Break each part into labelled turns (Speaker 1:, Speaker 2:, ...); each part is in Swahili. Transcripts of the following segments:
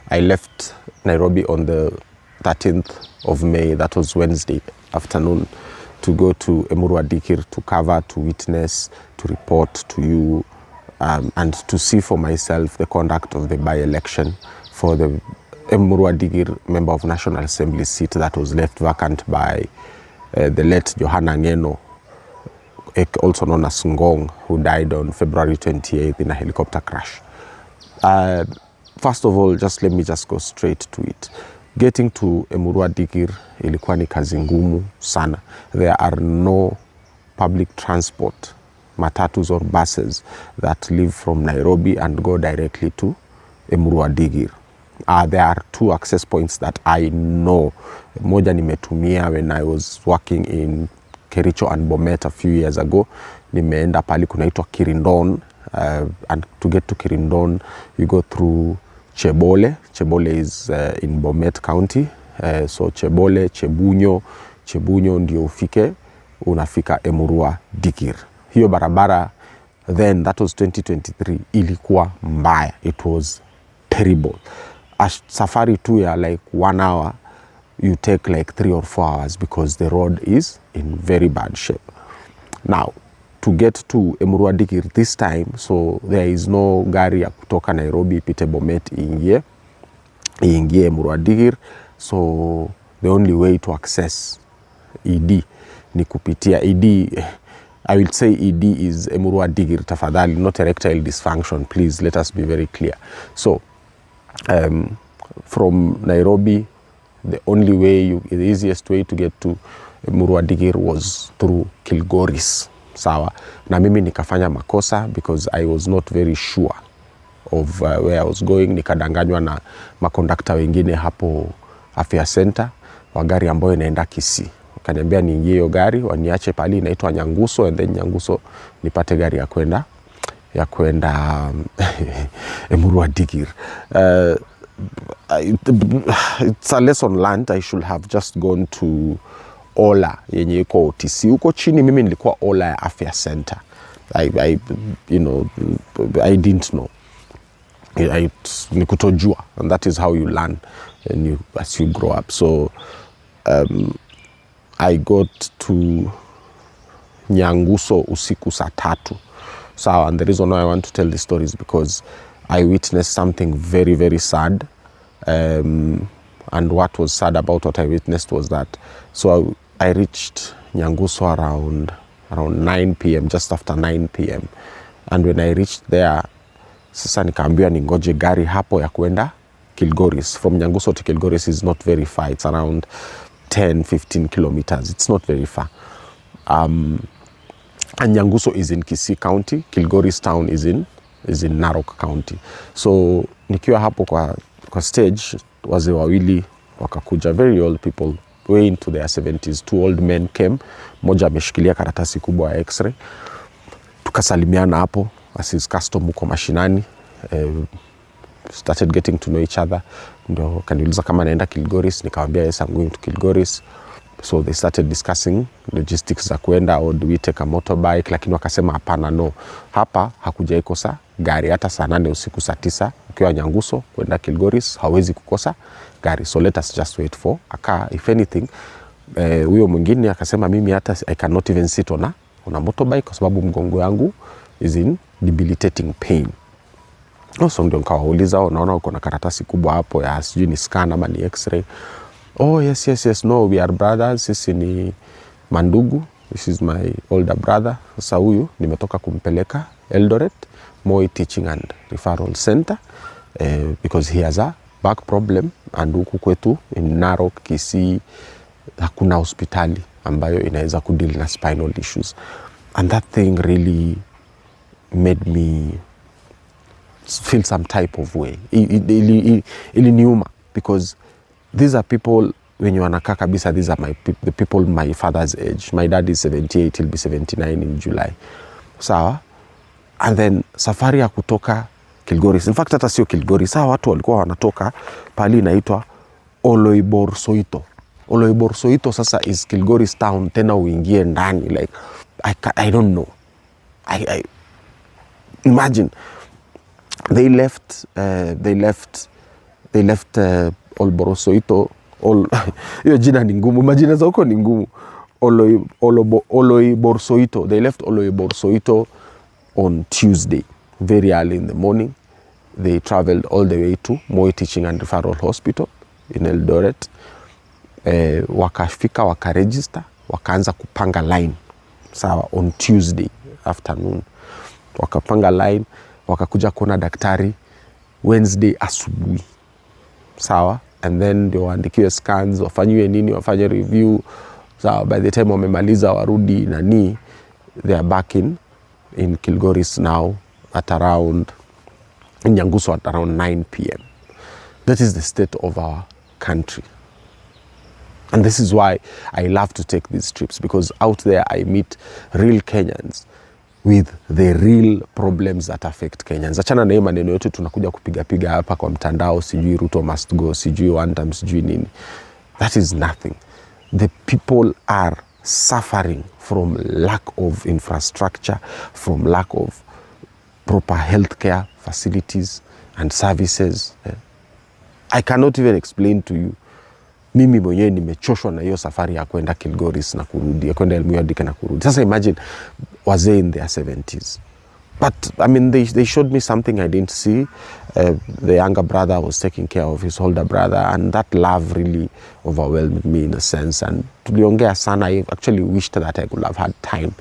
Speaker 1: I left Nairobi on the 13th of May, that was Wednesday afternoon, to go to Emurua Dikirr to cover, to witness, to report to you, and to see for myself the conduct of the by-election for the Emurua Dikiir Member of National Assembly seat that was left vacant by the late Johanna Ngeno, also known as Ngong, who died on February 28th in a helicopter crash. First of all, let me go straight to it. Getting to Emurua Dikirr ilikuwa ni kazi ngumu sana. There are no public transport, matatus or buses that leave from Nairobi and go directly to Emurua Dikirr. There are two access points that I know. Moja nimetumia when I was working in Kericho and Bomet a few years ago. Nimeenda pali kunaitwa Kirindon, and to get to Kirindon you go through Chebole. Chebole is in Bomet County. So Chebole, Chebunyo ndio unafika Emurua Dikirr. Hiyo barabara then, that was 2023, ilikuwa mbaya. It was terrible. A safari tu ya like 1 hour, you take like 3 or 4 hours because the road is in very bad shape. Now, to get to Emurua Dikirr this time, so there is no gari ya kutoka Nairobi ipite Bomet iingie Emurua Dikirr. So the only way to access ED ni kupitia ED. I will say ED is Emurua Dikirr tafadhali, not erectile dysfunction. Please let us be very clear. So from Nairobi, the only way, the easiest way to get to Emurua Dikirr was through Kilgoris. Sawa. Na mimi nikafanya makosa because I was not very sure of where I was going. Nikadanganywa na makondakta wengine hapo Afya Center wa gari ambayo inaenda Kisii. Wakaniambia niingie hiyo gari, waniache pali inaitwa Nyanguso, and then Nyanguso nipate gari ya kwenda Emurua Dikirr. It's a lesson learned. I should have just gone to Ola yenye iko OTC. Uko chini mimi nilikuwa Ola ya Afya Center. I didn't know. Nikutojua, and that is how you learn as you grow up. So I got to Nyanguso usiku saa 3. So, and the reason why I want to tell this story is because I witnessed something very, very sad. And what was sad about what I witnessed was that, so I reached Nyanguso around 9 p.m., just after 9 p.m. And when I reached there, sasa nikaambiwa ningoje gari hapo ya kwenda Kilgoris. From Nyanguso to Kilgoris is not very far. It's around 10-15 kilometers. It's not very far. And Nyanguso is in Kisii County. Kilgoris town is in Narok County. So nikiwa hapo kwa stage, wazee wawili wakakuja, very old people, way into their 70s. 2 old men came. Moja ameshikilia karatasi kubwa ya x-ray. Tukasalimiana hapo as is custom huko mashinani. Started getting to know each other. Ndio kaniuliza kama naenda Kilgoris, nikamwambia yes, I'm going to Kilgoris. So they started discussing logistics za kuenda, or do we take a motorbike, lakini wakasema hapana, no. Hapa hakujai kosa gari hata saa 8 usiku, saa 9 ukiwa Nyanguso kwenda Kilgoris hawezi kukosa gari. So let us just wait for a car if anything. Huyo mwingine akasema mimi hata I cannot even sit on a motorbike kwa sababu mgongo yangu is in debilitating pain. So ndio nikawauliza, unaona uko na karatasi kubwa hapo ya sijui ni scan ama ni x-ray? Oh yes, no, we are brothers, sisi ni mandugu, this is my older brother. Sasa huyu nimetoka kumpeleka Eldoret Moi Teaching and Referral Center because he has a back problem, and huku kwetu in Narok, Kisii hakuna hospitali ambayo inaweza kudeal na spinal issues. And that thing really made me feel some type of way. Iliniuma because these are people when you wanakaa kabisa, these are the people my father's age. My dad is 78, he'll be 79 in July. Sawa? And then safari ya kutoka Kilgoris. In fact hata sio Kilgoris. Sawa, watu walikuwa wanatoka pali inaitwa Oloiborsoito. Oloiborsoito sasa is Kilgoris town, tena uingie ndani, like I don't know. I imagine they left They left Olborosoito. Hiyo jina ni ngumu, majina za huko ni ngumu. Oloiborsoito. They left Oloiborsoito on Tuesday, very early in the morning. They traveled all the way to Moi Teaching and Referral Hospital in Eldoret. Wakafika, wakaregister, wakaanza kupanga line. Sawa, on Tuesday afternoon. Wakapanga line, wakakuja kuona daktari Wednesday asubuhi. Sawa, and then ndio waandikiwe scans, wafanywe nini, wafanye review. Sawa, by the time wamemaliza warudi nani, they are back in Kilgoris now at around, in Nyangusu at around 9 p.m. That is the state of our country. And this is why I love to take these trips, because out there I meet real Kenyans with the real problems that affect Kenyans. Achana na hiyo maneno yote tunakuja kupiga hapa kwa mtandao, sijui Ruto must go, sijui one time, sijui nini. That is nothing. The people are suffering from lack of infrastructure, from lack of proper healthcare facilities and services. I cannot even explain to you. Mimi mwenyewe nimechoshwa na hiyo safari ya kwenda Kilgoris na kurudi, ya kwenda Emurua Dikirr na kurudi. Sasa imagine wazee in their 70s. But I mean, they showed me something I didn't see. The younger brother was taking care of his older brother, and that love really overwhelmed me in a sense. And tuliongea sana. I actually wished that I could have had time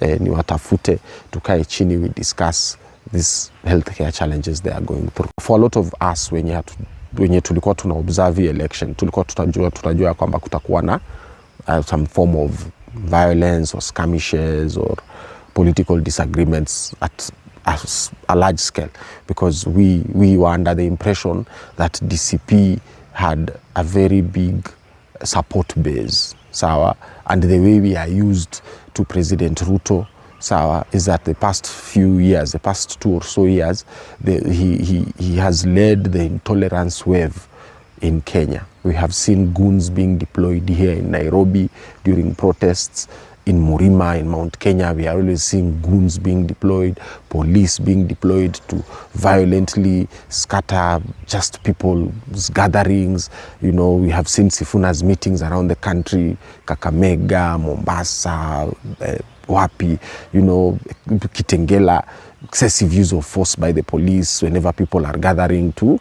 Speaker 1: niwatafute, tukae chini, we discuss these healthcare challenges they are going through. For a lot of us, wenye tulikuwa tuna observe election, tulikuwa tutajua kwamba kutakuwa na some form of violence or skirmishes or political disagreements at a large scale, because we were under the impression that DCP had a very big support base, sawa, and the way we are used to President Ruto, sawa, is that the past few years, the past 2 or so years, he has led the intolerance wave in Kenya. We have seen goons being deployed here in Nairobi during protests. In Murima, in Mount Kenya, we are always seeing goons being deployed, police being deployed to violently scatter just people's gatherings. You know, we have seen Sifuna's meetings around the country, Kakamega, Mombasa, Wapi, you know, Kitengela, excessive use of force by the police whenever people are gathering to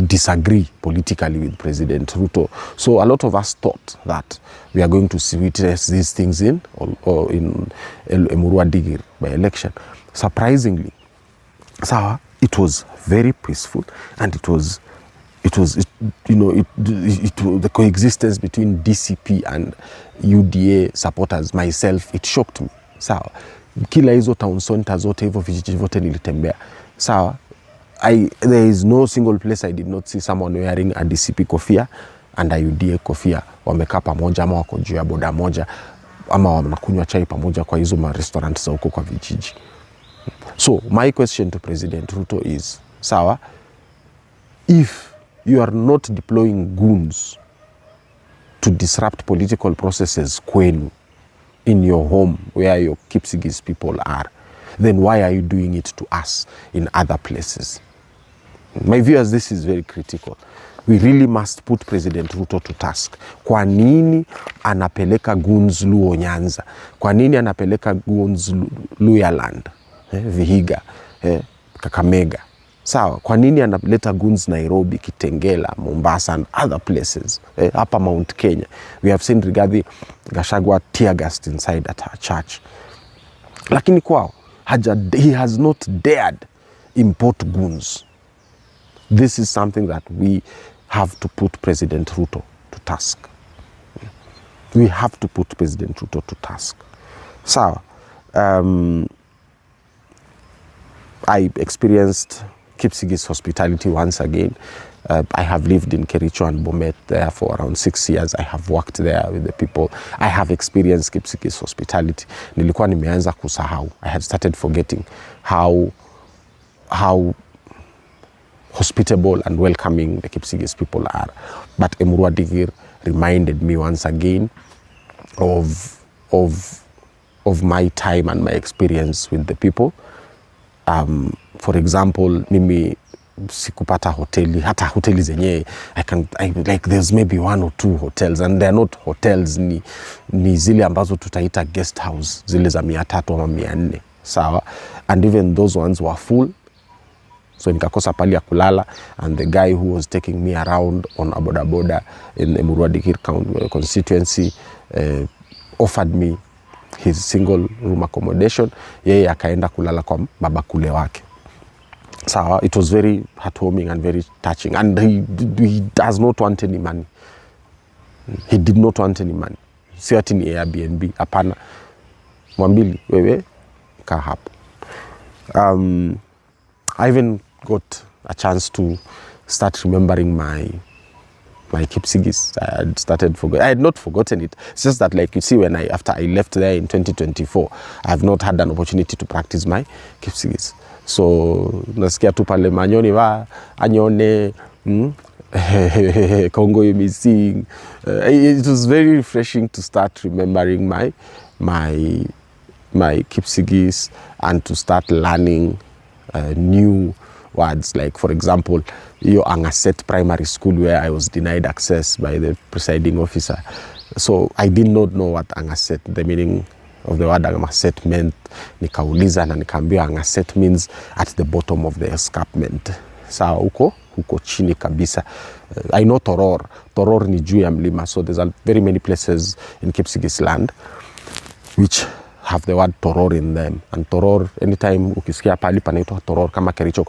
Speaker 1: disagree politically with President Ruto. So a lot of us thought that we are going to witness these things in Emurua Dikiir by election. Surprisingly, so it was very peaceful, and it was the coexistence between DCP and UDA supporters, myself, it shocked me. Sawa, kila hizo town center zote hivyo vijiji vote nilitembea. Sawa, there is no single place I did not see someone wearing a DCP kofia and a UDA kofia, wamekaa pamoja ama wako juu ya boda moja ama wanakunywa chai pamoja kwa hizo ma restaurants za huko kwa vijiji. So my question to President Ruto is, sawa, if you are not deploying goons to disrupt political processes kwenu in your home where your Kipsigis people are, then why are you doing it to us in other places? My viewers, this is very critical. We really must put President Ruto to task. Kwa nini anapeleka goons Luo Nyanza? Kwa nini anapeleka goons Luyaland, Vihiga, Kakamega? Sawa, kwa nini analeta goons Nairobi, Kitengela, Mombasa and other places? Hapa Mount Kenya, we have seen Rigathi Gachagua tear gassed inside at her church. Lakini kwao, he has not dared import goons. This is something that we have to put President Ruto to task. We have to put President Ruto to task. So, I experienced Kipsigis hospitality once again. I have lived in Kericho and Bomet there for around 6 years. I have worked there with the people. I have experienced Kipsigis hospitality. Nilikuwa nimeanza kusahau. I had started forgetting how hospitable and welcoming the Kipsigis people are. But Emurua Dikirr reminded me once again of my time and my experience with the people. For example, mimi sikupata hoteli, hata hoteli zenye like there's maybe 1 or 2 hotels, and they're not hotels, ni zile ambazo tutaita guest house, zile za 300 ama 400, sawa, and even those ones were full. So nikakosa pali ya kulala, and the guy who was taking me around on a boda in Emurua Dikirr constituency offered me his single room accommodation. Yeye akaenda kulala kwa baba kule wake. So it was very heartwarming and very touching, and he does not want any money. He did not want any money. Si ati ni Airbnb, hapana. Mwambili, wewe kaa hapo. I even got a chance to start remembering my Kipsigis. I had not forgotten it. It's just that, like you see, after I left there in 2024, I have not had an opportunity to practice my Kipsigis. So nasikia tu pale manyoni va anyone Congo you missing. It was very refreshing to start remembering my Kipsigis and to start learning new words. Like, for example, Angaset Primary School, where I was denied access by the presiding officer. So I did not know what Angaset, the meaning of the word Angaset meant. Nikauliza na nikaambiwa Angaset means at the bottom of the escarpment. Sawa, huko chini kabisa. I know Toror. Toror ni juu ya mlima. So there's very many places in Kipsigis land which have the word Toror in them. And Toror, anytime ukisikia pali panaitwa Toror, kama Kericho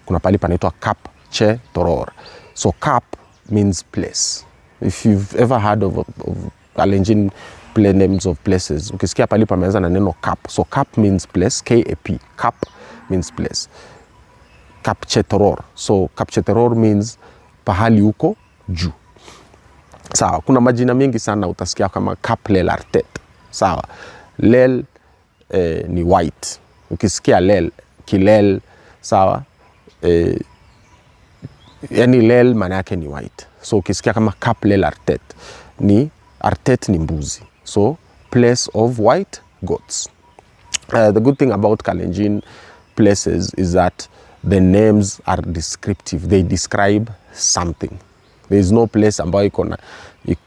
Speaker 1: kuna pali panaitwa Kap Che Toror. So Kap means place. If you've ever heard of Kalenjin names of places, ukisikia pali pameanza na neno Kap. So Kap means place, K-A-P. Kap means place. Kap Che Toror. So Kap Che Toror means pahali uko juu. Sawa, kuna majina mengi sana utasikia kama Kap Lel Artet. Sawa. Lel ni white. Ukisikia lel, kilel, sawa, yani lel maana yake ni white. So ukisikia kama Kap Lel Artet, Artet ni mbuzi. So place of white goats. The good thing about Kalenjin places is that the names are descriptive. They describe something. There is no place ambayo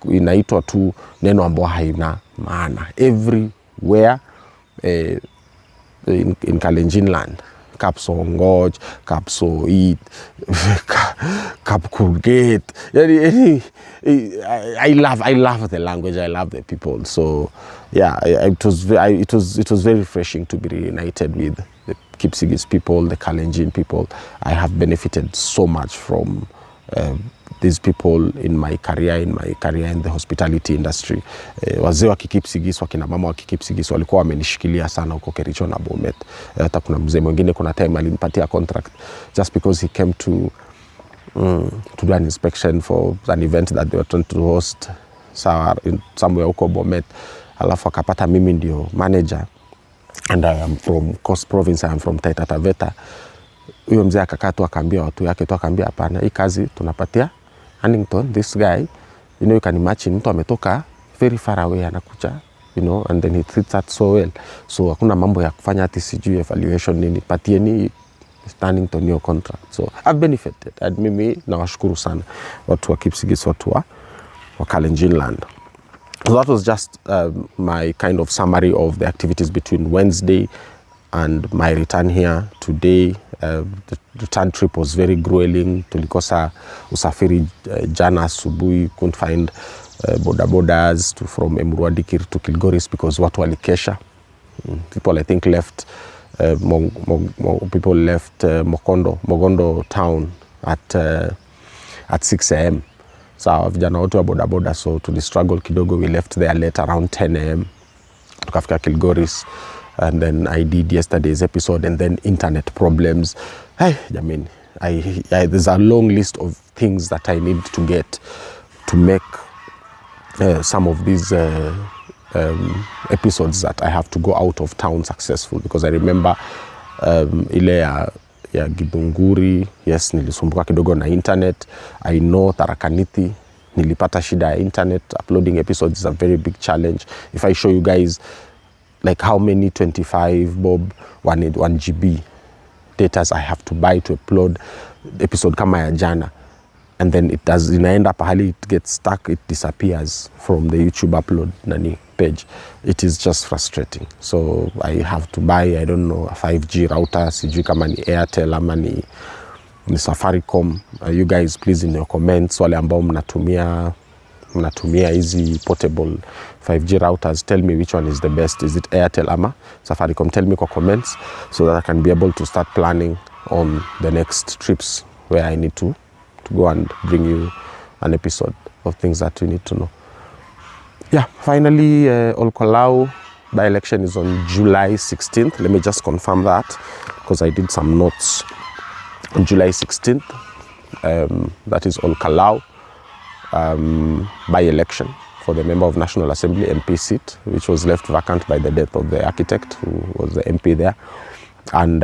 Speaker 1: inaitwa tu neno ambayo haina maana. Everywhere in Kalenjin land, Kapsongoj, Kapsoit, Kapkurget. I love the language. I love the people. So yeah, it was very refreshing to be reunited with the Kipsigis people, the Kalenjin people. I have benefited so much from these people in my career in the hospitality industry. Wazee wa Kipsigis, wakina mama wa Kipsigis walikuwa wamenishikilia sana huko Kericho na Bomet. Hata kuna mzee mwingine kuna time alinipatia contract just because he came to do an inspection for an event that they were trying to host somewhere huko Bomet. Alafu akapata mimi ndio manager, and I am from Coast Province, I am from Taita Taveta. Huyo mzee akakaa tu akaambia watu yake tu, akaambia hapana, hii kazi tunapatia Huntington, this guy, you can imagine, mtu ametoka very far away anakuja, and then he treats that so well. So hakuna mambo ya kufanya ati sijui evaluation nini, patieni Huntington your contract. So I've benefited, and mimi nawashukuru sana watu wa Kipsigis, watu wa Kalenjin land. So that was just my kind of summary of the activities between Wednesday and my return here today. The return trip was very grueling. Tulikosa usafiri jana asubuhi, couldn't find bodabodas from Emurua Dikirr to Kilgoris because watu walikesha. People I think left Mogondo town at 6 a.m. So vijana wote wa bodaboda, so struggle kidogo. We left there late around 10 a.m. tukafika Kilgoris. And then I did yesterday's episode, and then internet problems. Hey, I mean, there's a long list of things that I need to get to make some of these episodes that I have to go out of town successful. Because I remember ile ya Githunguri, yes, nilisumbuka kidogo na internet. I know Tarakaniti, nilipata shida ya internet. Uploading episodes is a very big challenge. If I show you guys like how many 25 bob 1 GB datas I have to buy to upload episode kama ya jana, and then it does inaenda pahali, it gets stuck, it disappears from the YouTube upload page. It is just frustrating. So I have to buy, I don't know, a 5G router, sijui kama ni Airtel ama ni Safaricom. You guys please in your comments, wale ambao mnatumia hizi portable 5G routers, tell me which one is the best. Is it Airtel ama Safaricom? Tell me kwa comments so that I can be able to start planning on the next trips where I need to go and bring you an episode of things that you need to know. Yeah, finally, Olkalau by-election is on July 16th. Let me just confirm that because I did some notes. On July 16th, that is Olkalau by-election for the Member of National Assembly MP seat, which was left vacant by the death of the architect who was the MP there. And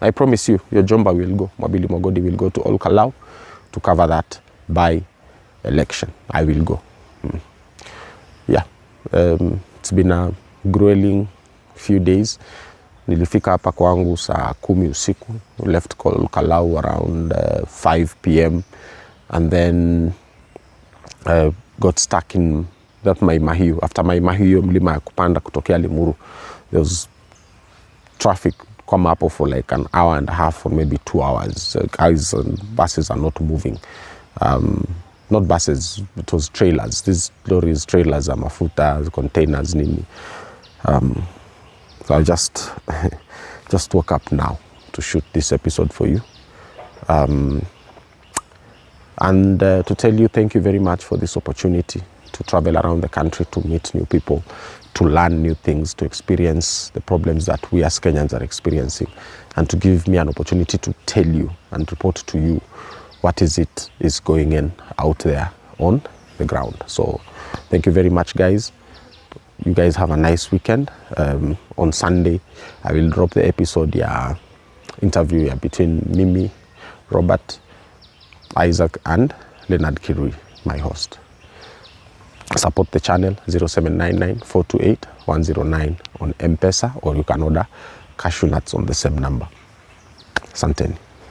Speaker 1: I promise you, your Jomba will go, Mabili Mogodi will go to Olkalau to cover that by-election. I will go. It's been a grueling few days. Nilifika hapa kwangu saa 10 usiku. Left Olkalau around 5 p.m. and then got stuck in that Mai Mahiu. After Mai Mahiu, mlima ya kupanda kutokea Limuru, there was traffic come up for like an hour and a half or maybe 2 hours. Guys and buses are not moving. Not buses, it was trailers. These lorries, trailers, mafuta, containers, nini. So I just woke up now to shoot this episode for you. And to tell you thank you very much for this opportunity to travel around the country, to meet new people, to learn new things, to experience the problems that we as Kenyans are experiencing, and to give me an opportunity to tell you and report to you what is going in out there on the ground. So thank you very much, guys. You guys have a nice weekend. On Sunday, I will drop the episode, interview between Mimi, Robert, Isaac, and Leonard Kirui, my host. Support the channel 0799-428-109 on Mpesa, or you can order cashew nuts on the same number. Asanteni.